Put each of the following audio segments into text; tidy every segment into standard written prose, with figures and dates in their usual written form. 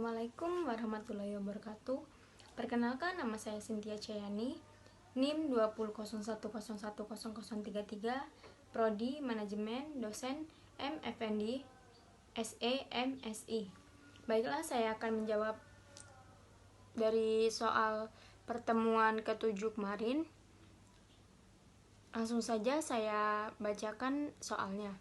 Assalamualaikum warahmatullahi wabarakatuh. Perkenalkan, nama saya Cynthia Chayani, NIM 2001010033, Prodi Manajemen, dosen MFND, SE, MSI. Baiklah, saya akan menjawab dari soal pertemuan ke-7 kemarin. Langsung saja saya bacakan soalnya.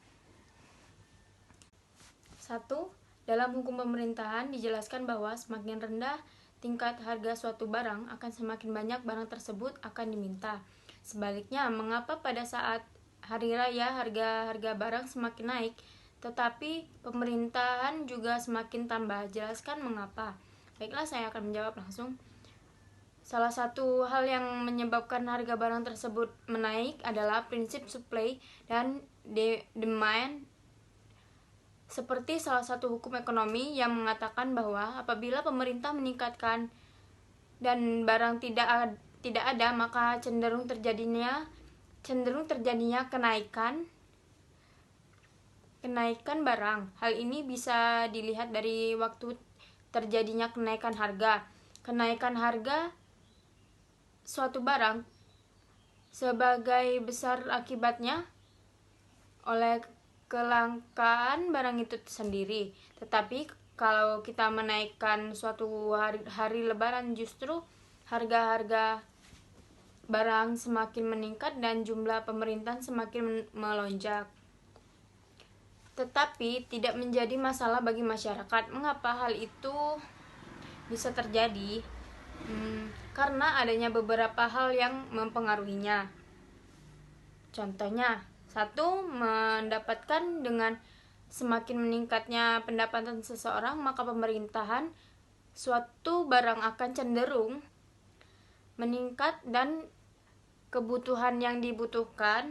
1. Dalam hukum pemerintahan dijelaskan bahwa semakin rendah tingkat harga suatu barang, akan semakin banyak barang tersebut akan diminta. Sebaliknya, mengapa pada saat hari raya harga barang semakin naik, tetapi pemerintahan juga semakin tambah? Jelaskan mengapa. Baiklah, saya akan menjawab langsung. Salah satu hal yang menyebabkan harga barang tersebut menaik adalah prinsip supply dan demand, seperti salah satu hukum ekonomi yang mengatakan bahwa apabila pemerintah meningkatkan dan barang tidak ada, maka cenderung terjadinya kenaikan barang. Hal ini bisa dilihat dari waktu terjadinya kenaikan harga. Kenaikan harga suatu barang sebagai besar akibatnya oleh kelangkaan barang itu sendiri. Tetapi kalau kita menaikkan suatu hari lebaran, justru harga barang semakin meningkat dan jumlah pemerintahan semakin melonjak. Tetapi tidak menjadi masalah bagi masyarakat. Mengapa hal itu bisa terjadi? Karena adanya beberapa hal yang mempengaruhinya. Contohnya, 1. Mendapatkan dengan semakin meningkatnya pendapatan seseorang, maka pemerintahan suatu barang akan cenderung meningkat dan kebutuhan yang dibutuhkan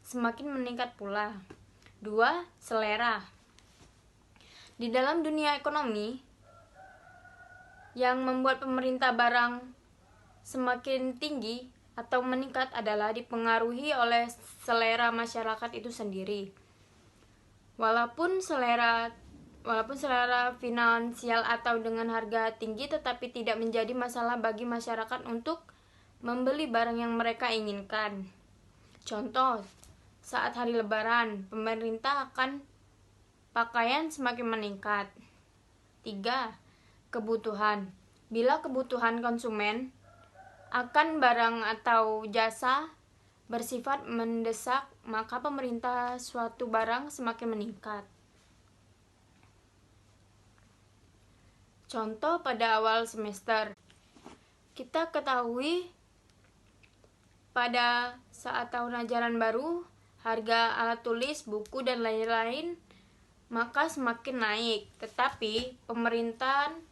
semakin meningkat pula. 2. Selera. Di dalam dunia ekonomi, yang membuat pemerintah barang semakin tinggi atau meningkat adalah dipengaruhi oleh selera masyarakat itu sendiri. Walaupun selera finansial atau dengan harga tinggi, tetapi tidak menjadi masalah bagi masyarakat untuk membeli barang yang mereka inginkan. Contoh, saat hari lebaran, pemerintah akan pakaian semakin meningkat. 3. Kebutuhan. Bila kebutuhan konsumen akan barang atau jasa bersifat mendesak, maka pemerintah suatu barang semakin meningkat. Contoh pada awal semester, kita ketahui pada saat tahun ajaran baru, harga alat tulis, buku, dan lain-lain maka semakin naik. Tetapi pemerintahan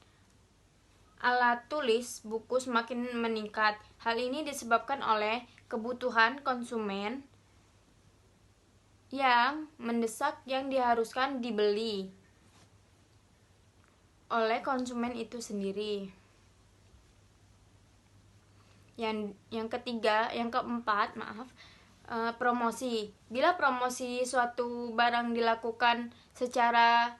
alat tulis, buku semakin meningkat. Hal ini disebabkan oleh kebutuhan konsumen yang mendesak yang diharuskan dibeli oleh konsumen itu sendiri. Yang keempat, promosi. Bila promosi suatu barang dilakukan secara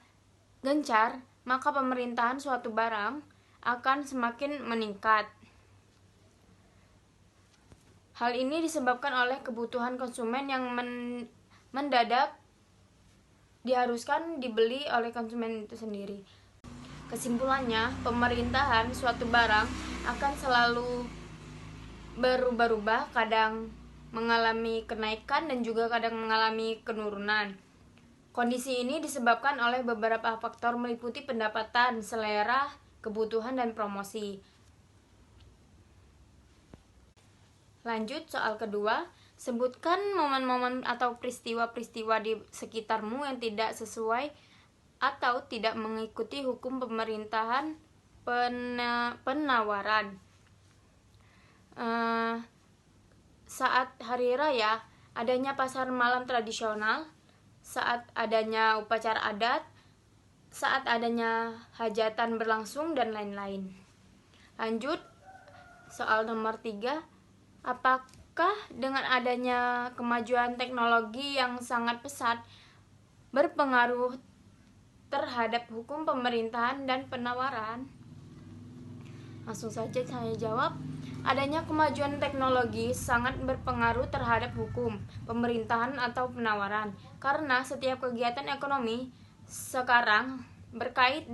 gencar, maka pemerintahan suatu barang akan semakin meningkat. Hal ini disebabkan oleh kebutuhan konsumen yang mendadak diharuskan dibeli oleh konsumen itu sendiri. Kesimpulannya, pemerintahan suatu barang akan selalu berubah-ubah, kadang mengalami kenaikan dan juga kadang mengalami penurunan. Kondisi ini disebabkan oleh beberapa faktor meliputi pendapatan, selera, kebutuhan, dan promosi. Lanjut soal kedua, sebutkan momen-momen atau peristiwa-peristiwa di sekitarmu yang tidak sesuai atau tidak mengikuti hukum pemerintahan penawaran. Saat hari raya, adanya pasar malam tradisional, saat adanya upacara adat, saat adanya hajatan berlangsung, dan lain-lain. Lanjut, soal nomor 3. Apakah dengan adanya kemajuan teknologi yang sangat pesat berpengaruh terhadap hukum pemerintahan dan penawaran? Langsung saja saya jawab. Adanya kemajuan teknologi sangat berpengaruh terhadap hukum, pemerintahan atau penawaran, karena setiap kegiatan ekonomi sekarang berkait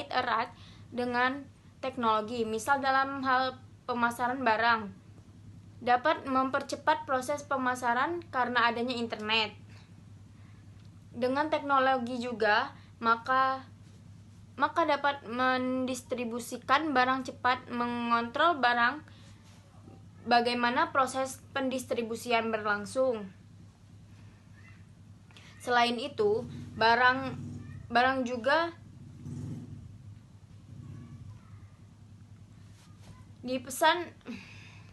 erat dengan teknologi. Misal dalam hal pemasaran barang, dapat mempercepat proses pemasaran karena adanya internet. Dengan teknologi juga, maka dapat mendistribusikan barang cepat, mengontrol barang, bagaimana proses pendistribusian berlangsung. Selain itu, barang juga dipesan